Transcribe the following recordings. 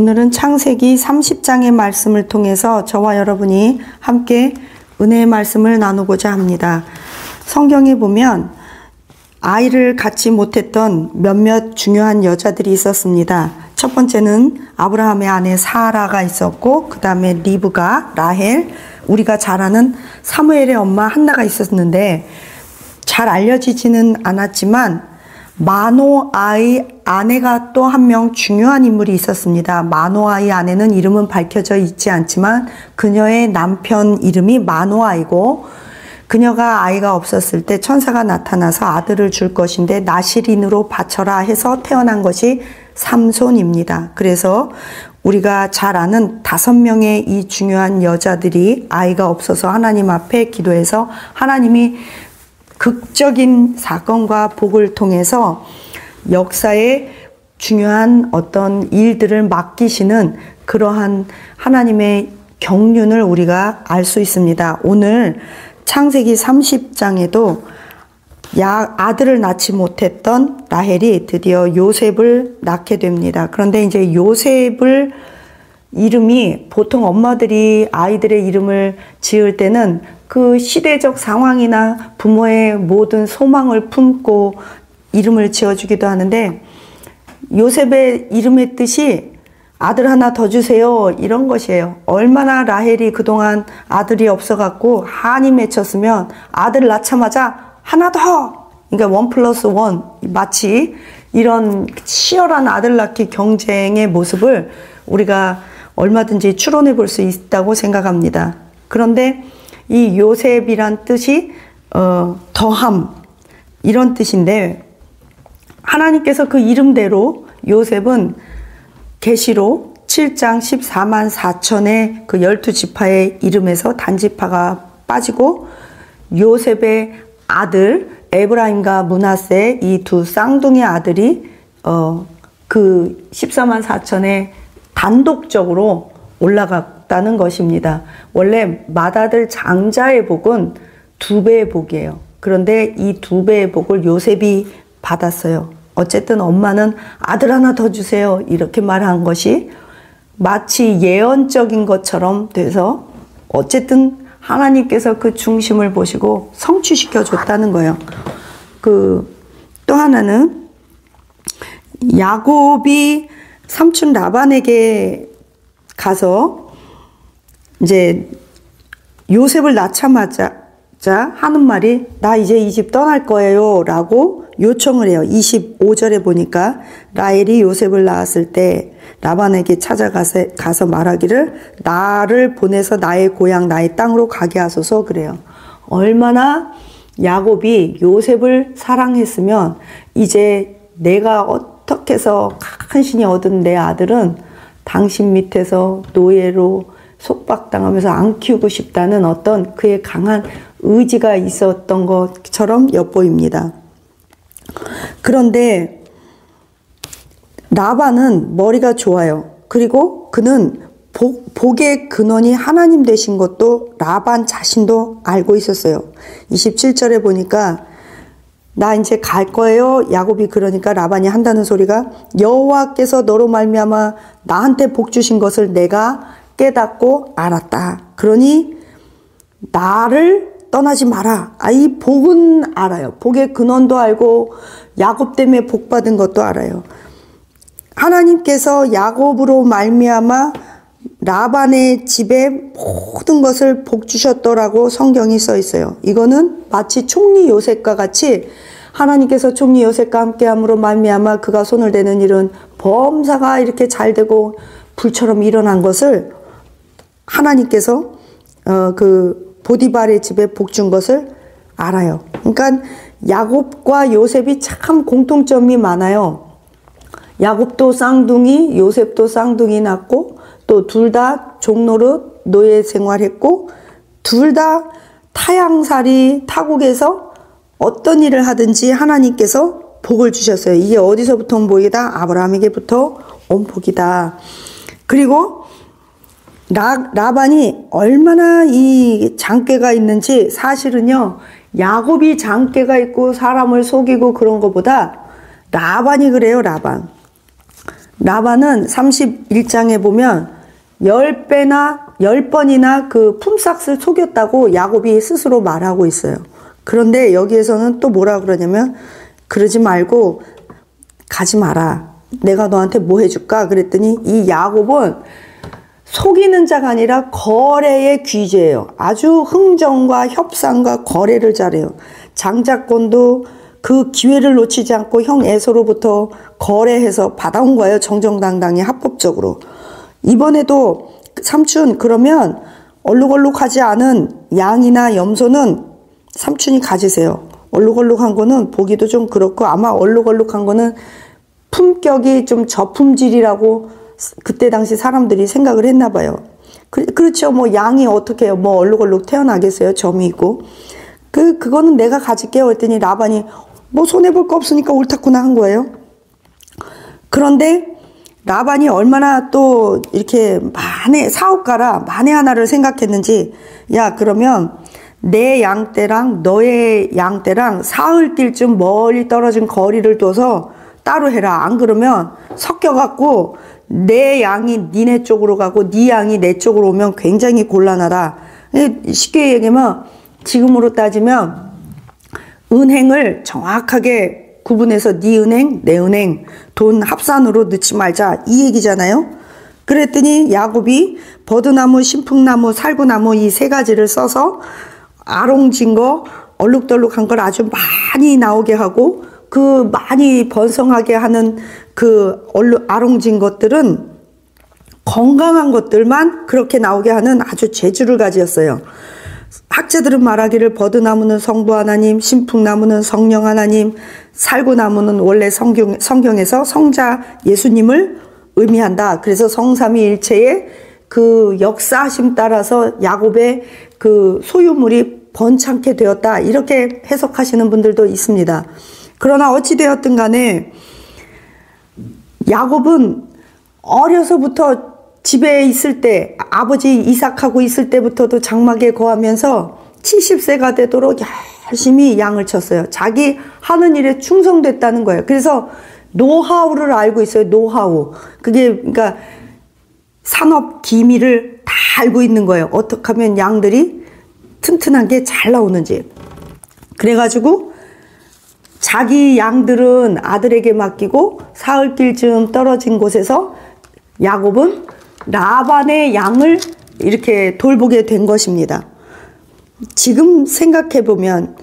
오늘은 창세기 30장의 말씀을 통해서 저와 여러분이 함께 은혜의 말씀을 나누고자 합니다. 성경에 보면 아이를 갖지 못했던 몇몇 중요한 여자들이 있었습니다. 첫 번째는 아브라함의 아내 사라가 있었고, 그 다음에 리브가, 라헬, 우리가 잘 아는 사무엘의 엄마 한나가 있었는데, 잘 알려지지는 않았지만 마노아의 아내가 또 한 명 중요한 인물이 있었습니다. 마노아의 아내는 이름은 밝혀져 있지 않지만 그녀의 남편 이름이 마노아이고, 그녀가 아이가 없었을 때 천사가 나타나서 아들을 줄 것인데 나실인으로 바쳐라 해서 태어난 것이 삼손입니다. 그래서 우리가 잘 아는 5명의 이 중요한 여자들이 아이가 없어서 하나님 앞에 기도해서 하나님이 극적인 사건과 복을 통해서 역사의 중요한 어떤 일들을 맡기시는 그러한 하나님의 경륜을 우리가 알 수 있습니다. 오늘 창세기 30장에도 아들을 낳지 못했던 라헬이 드디어 요셉을 낳게 됩니다. 그런데 이제 요셉을 이름이 보통 엄마들이 아이들의 이름을 지을 때는 그 시대적 상황이나 부모의 모든 소망을 품고 이름을 지어주기도 하는데, 요셉의 이름의 뜻이 아들 하나 더 주세요 이런 것이에요. 얼마나 라헬이 그동안 아들이 없어갖고 한이 맺혔으면 아들 낳자마자 하나 더, 그러니까 1+1, 마치 이런 치열한 아들 낳기 경쟁의 모습을 우리가 얼마든지 추론해 볼 수 있다고 생각합니다. 그런데 이 요셉이란 뜻이 더함 이런 뜻인데, 하나님께서 그 이름대로 요셉은 계시록 7장 14만 4천의 그 12지파의 이름에서 단지파가 빠지고, 요셉의 아들 에브라임과 므낫세 이 두 쌍둥이 아들이 그 14만 4천에 단독적으로 올라갔다는 것입니다. 원래 맏아들 장자의 복은 2배의 복이에요. 그런데 이 2배의 복을 요셉이 받았어요. 어쨌든 엄마는 아들 하나 더 주세요 이렇게 말한 것이 마치 예언적인 것처럼 돼서 어쨌든 하나님께서 그 중심을 보시고 성취시켜 줬다는 거예요. 또 하나는 야곱이 삼촌 라반에게 가서 이제 요셉을 낳자마자 하는 말이 나 이제 이 집 떠날 거예요 라고 요청을 해요. 25절에 보니까 라헬이 요셉을 낳았을 때 라반에게 찾아가서 말하기를 나를 보내서 나의 고향 나의 땅으로 가게 하소서 그래요. 얼마나 야곱이 요셉을 사랑했으면 이제 내가 어떻게 해서 간신히 얻은 내 아들은 당신 밑에서 노예로 속박당하면서 안 키우고 싶다는 어떤 그의 강한 의지가 있었던 것처럼 엿보입니다. 그런데 라반은 머리가 좋아요. 그리고 그는 복의 근원이 하나님 되신 것도 라반 자신도 알고 있었어요. 27절에 보니까 나 이제 갈 거예요. 야곱이 그러니까 라반이 한다는 소리가 여호와께서 너로 말미암아 나한테 복 주신 것을 내가 깨닫고 알았다. 그러니 나를 떠나지 마라. 이 복은 알아요. 복의 근원도 알고 야곱 때문에 복 받은 것도 알아요. 하나님께서 야곱으로 말미암아 라반의 집에 모든 것을 복 주셨더라고 성경이 써 있어요. 이거는 마치 총리 요셉과 같이 하나님께서 총리 요셉과 함께함으로 말미암아 그가 손을 대는 일은 범사가 이렇게 잘 되고 불처럼 일어난 것을 하나님께서 그 보디발의 집에 복 준 것을 알아요. 그러니까 야곱과 요셉이 참 공통점이 많아요. 야곱도 쌍둥이, 요셉도 쌍둥이 낳고 또 둘 다 종노릇 노예 생활했고 둘 다 타향살이 타국에서 어떤 일을 하든지 하나님께서 복을 주셨어요. 이게 어디서부터 온 복이다? 아브라함에게부터 온 복이다. 그리고 라반이 얼마나 이 장깨가 있는지 사실은요, 야곱이 장깨가 있고 사람을 속이고 그런 것보다 라반이 그래요. 라반 라반은 31장에 보면 10번이나 그 품삯을 속였다고 야곱이 스스로 말하고 있어요. 그런데 여기에서는 또 뭐라 그러냐면 그러지 말고 가지 마라. 내가 너한테 뭐 해줄까? 그랬더니 이 야곱은 속이는 자가 아니라 거래의 귀재예요. 아주 흥정과 협상과 거래를 잘해요. 장자권도 그 기회를 놓치지 않고 형 에서로부터 거래해서 받아온 거예요. 정정당당히 합법적으로. 이번에도 삼촌 그러면 얼룩얼룩하지 않은 양이나 염소는 삼촌이 가지세요. 얼룩얼룩한 거는 보기도 좀 그렇고 아마 얼룩얼룩한 거는 품격이 좀 저품질이라고 그때 당시 사람들이 생각을 했나 봐요. 그렇죠. 뭐 양이 어떻게 해요. 뭐 얼룩얼룩 태어나겠어요. 점이 있고. 그거는 내가 가질게요. 그랬더니 라반이 뭐 손해볼 거 없으니까 옳다구나 한 거예요. 그런데 라반이 얼마나 또 이렇게 사업가라 만에 하나를 생각했는지, 야 그러면 내 양떼랑 너의 양떼랑 사흘길쯤 멀리 떨어진 거리를 둬서 따로 해라. 안 그러면 섞여갖고 내 양이 니네 쪽으로 가고 네 양이 내 쪽으로 오면 굉장히 곤란하다. 쉽게 얘기하면 지금으로 따지면 은행을 정확하게 구분해서 네 은행, 내 은행 돈 합산으로 넣지 말자 이 얘기잖아요. 그랬더니 야곱이 버드나무, 신풍나무, 살구나무 이 세 가지를 써서 아롱진 거, 얼룩덜룩한 걸 아주 많이 나오게 하고 그 많이 번성하게 하는 그 아롱진 것들은 건강한 것들만 그렇게 나오게 하는 아주 재주를 가지었어요. 학자들은 말하기를 버드나무는 성부 하나님, 신풍나무는 성령 하나님, 살구나무는 원래 성경에서 성자 예수님을 의미한다. 그래서 성삼위일체의 그 역사하심 따라서 야곱의 그 소유물이 번창케 되었다. 이렇게 해석하시는 분들도 있습니다. 그러나 어찌되었든 간에 야곱은 어려서부터 집에 있을 때 아버지 이삭하고 있을 때부터도 장막에 거하면서 70세가 되도록 열심히 양을 쳤어요. 자기 하는 일에 충성됐다는 거예요. 그래서 노하우를 알고 있어요. 노하우. 그게 그러니까 산업 기밀을 다 알고 있는 거예요. 어떻게 하면 양들이 튼튼한 게 잘 나오는지. 그래가지고 자기 양들은 아들에게 맡기고 사흘길쯤 떨어진 곳에서 야곱은 라반의 양을 이렇게 돌보게 된 것입니다. 지금 생각해보면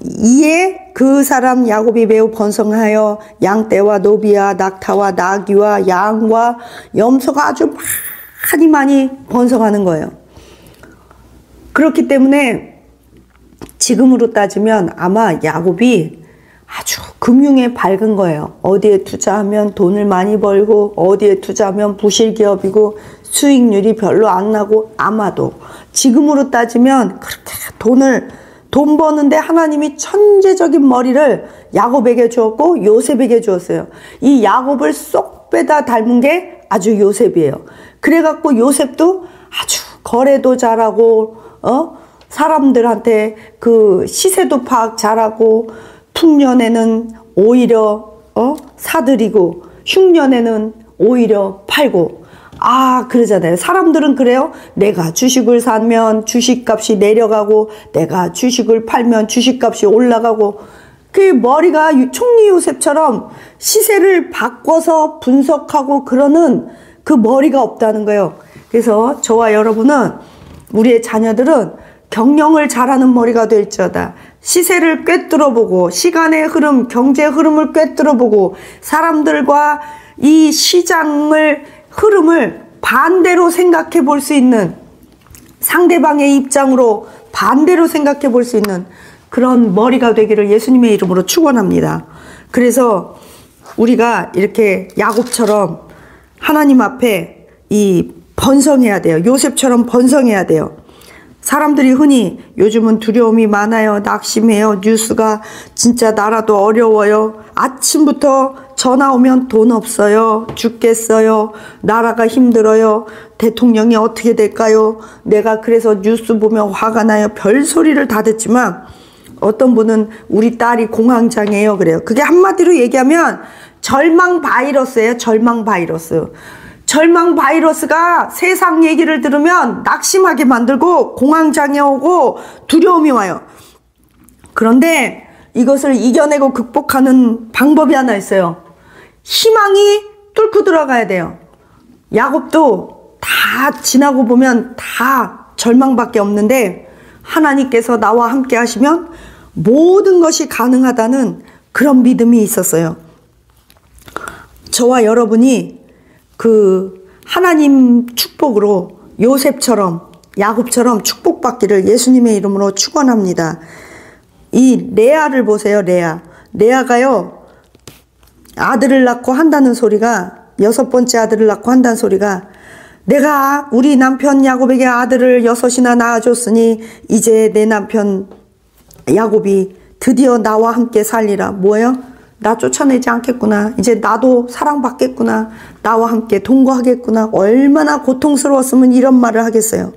이에 그 사람 야곱이 매우 번성하여 양떼와 노비와 낙타와 나귀와 양과 염소가 아주 많이 번성하는 거예요. 그렇기 때문에 지금으로 따지면 아마 야곱이 아주 금융에 밝은 거예요. 어디에 투자하면 돈을 많이 벌고 어디에 투자하면 부실기업이고 수익률이 별로 안 나고 아마도 지금으로 따지면 그렇게 돈 버는데 하나님이 천재적인 머리를 야곱에게 주었고 요셉에게 주었어요. 이 야곱을 쏙 빼다 닮은 게 아주 요셉이에요. 그래갖고 요셉도 아주 거래도 잘하고 사람들한테 그 시세도 파악 잘하고 풍년에는 오히려 사들이고 흉년에는 오히려 팔고 그러잖아요. 사람들은 그래요. 내가 주식을 사면 주식값이 내려가고 내가 주식을 팔면 주식값이 올라가고 그 머리가 총리 요셉처럼 시세를 바꿔서 분석하고 그러는 그 머리가 없다는 거예요. 그래서 저와 여러분은 우리의 자녀들은 경영을 잘하는 머리가 될지어다. 시세를 꿰뚫어보고 시간의 흐름, 경제 흐름을 꿰뚫어보고 사람들과 이 시장을 흐름을 반대로 생각해 볼 수 있는 상대방의 입장으로 반대로 생각해 볼 수 있는 그런 머리가 되기를 예수님의 이름으로 축원합니다. 그래서 우리가 이렇게 야곱처럼 하나님 앞에 이 번성해야 돼요. 요셉처럼 번성해야 돼요. 사람들이 흔히 요즘은 두려움이 많아요. 낙심해요. 뉴스가 진짜 나라도 어려워요. 아침부터 전화 오면 돈 없어요. 죽겠어요. 나라가 힘들어요. 대통령이 어떻게 될까요? 내가 그래서 뉴스 보면 화가 나요. 별소리를 다 듣지만 어떤 분은 우리 딸이 공황장애예요. 그래요. 그게 한마디로 얘기하면 절망 바이러스예요. 절망 바이러스. 절망 바이러스가 세상 얘기를 들으면 낙심하게 만들고 공황장애 오고 두려움이 와요. 그런데 이것을 이겨내고 극복하는 방법이 하나 있어요. 희망이 뚫고 들어가야 돼요. 야곱도 다 지나고 보면 다 절망밖에 없는데 하나님께서 나와 함께 하시면 모든 것이 가능하다는 그런 믿음이 있었어요. 저와 여러분이 그 하나님 축복으로 요셉처럼 야곱처럼 축복받기를 예수님의 이름으로 축원합니다. 이 레아를 보세요. 레아가요 아들을 낳고 한다는 소리가 6번째 아들을 낳고 한다는 소리가 내가 우리 남편 야곱에게 아들을 6이나 낳아줬으니 이제 내 남편 야곱이 드디어 나와 함께 살리라. 뭐예요? 나 쫓아내지 않겠구나. 이제 나도 사랑받겠구나. 나와 함께 동거하겠구나. 얼마나 고통스러웠으면 이런 말을 하겠어요.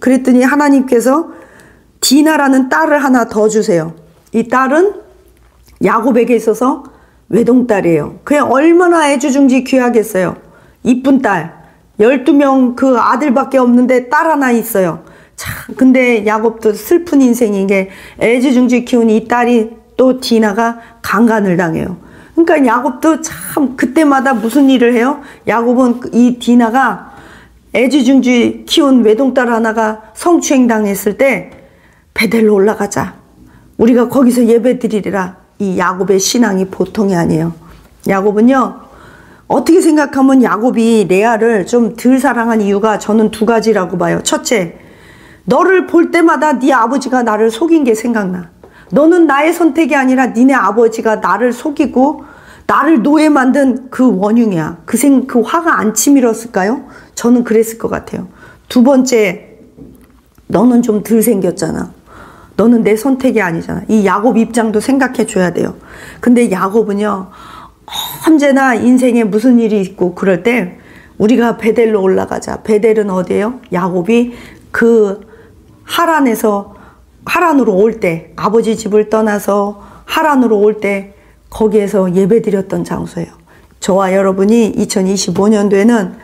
그랬더니 하나님께서 디나라는 딸을 하나 더 주세요. 이 딸은 야곱에게 있어서 외동딸이에요. 그냥 얼마나 애주중지 귀하겠어요. 이쁜 딸. 12명 그 아들밖에 없는데 딸 하나 있어요. 참, 근데 야곱도 슬픈 인생인 게 애지중지 키운 이 딸이 또 디나가 강간을 당해요. 그러니까 야곱도 참 그때마다 무슨 일을 해요? 야곱은 이 디나가 애지중지 키운 외동딸 하나가 성추행 당했을 때 베델로 올라가자. 우리가 거기서 예배 드리리라. 이 야곱의 신앙이 보통이 아니에요. 야곱은요. 어떻게 생각하면 야곱이 레아를 좀 덜 사랑한 이유가 저는 2가지라고 봐요. 첫째, 너를 볼 때마다 네 아버지가 나를 속인 게 생각나. 너는 나의 선택이 아니라 니네 아버지가 나를 속이고 나를 노예 만든 그 원흉이야. 그 화가 안 치밀었을까요? 저는 그랬을 것 같아요. 2번째, 너는 좀 덜 생겼잖아. 너는 내 선택이 아니잖아. 이 야곱 입장도 생각해 줘야 돼요. 근데 야곱은요. 언제나 인생에 무슨 일이 있고 그럴 때 우리가 베델로 올라가자. 베델은 어디예요? 야곱이 그 하란으로 올 때 아버지 집을 떠나서 하란으로 올 때 거기에서 예배 드렸던 장소예요. 저와 여러분이 2025년도에는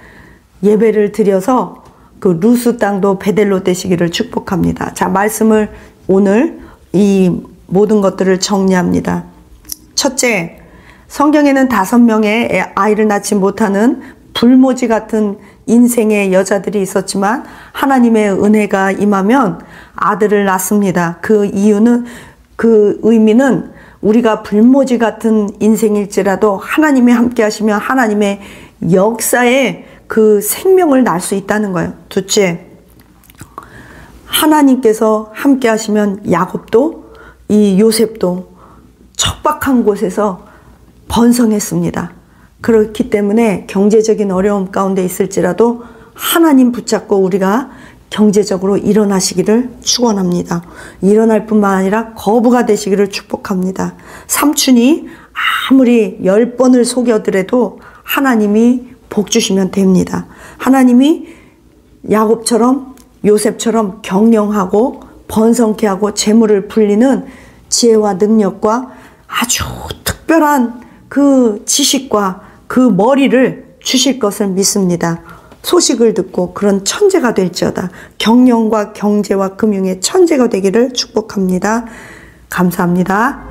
예배를 드려서 그 루스 땅도 베델로 되시기를 축복합니다. 자, 말씀을 오늘 이 모든 것들을 정리합니다. 첫째, 성경에는 5명의 아이를 낳지 못하는 불모지 같은 인생의 여자들이 있었지만 하나님의 은혜가 임하면 아들을 낳습니다. 그 이유는, 그 의미는 우리가 불모지 같은 인생일지라도 하나님이 함께 하시면 하나님의 역사에 그 생명을 낳을 수 있다는 거예요. 둘째, 하나님께서 함께 하시면 야곱도 이 요셉도 척박한 곳에서 번성했습니다. 그렇기 때문에 경제적인 어려움 가운데 있을지라도 하나님 붙잡고 우리가 경제적으로 일어나시기를 축원합니다. 일어날 뿐만 아니라 거부가 되시기를 축복합니다. 삼촌이 아무리 10번을 속여더라도 하나님이 복 주시면 됩니다. 하나님이 야곱처럼 요셉처럼 경영하고 번성케 하고 재물을 불리는 지혜와 능력과 아주 특별한 그 지식과 그 머리를 주실 것을 믿습니다. 소식을 듣고 그런 천재가 될지어다. 경영과 경제와 금융의 천재가 되기를 축복합니다. 감사합니다.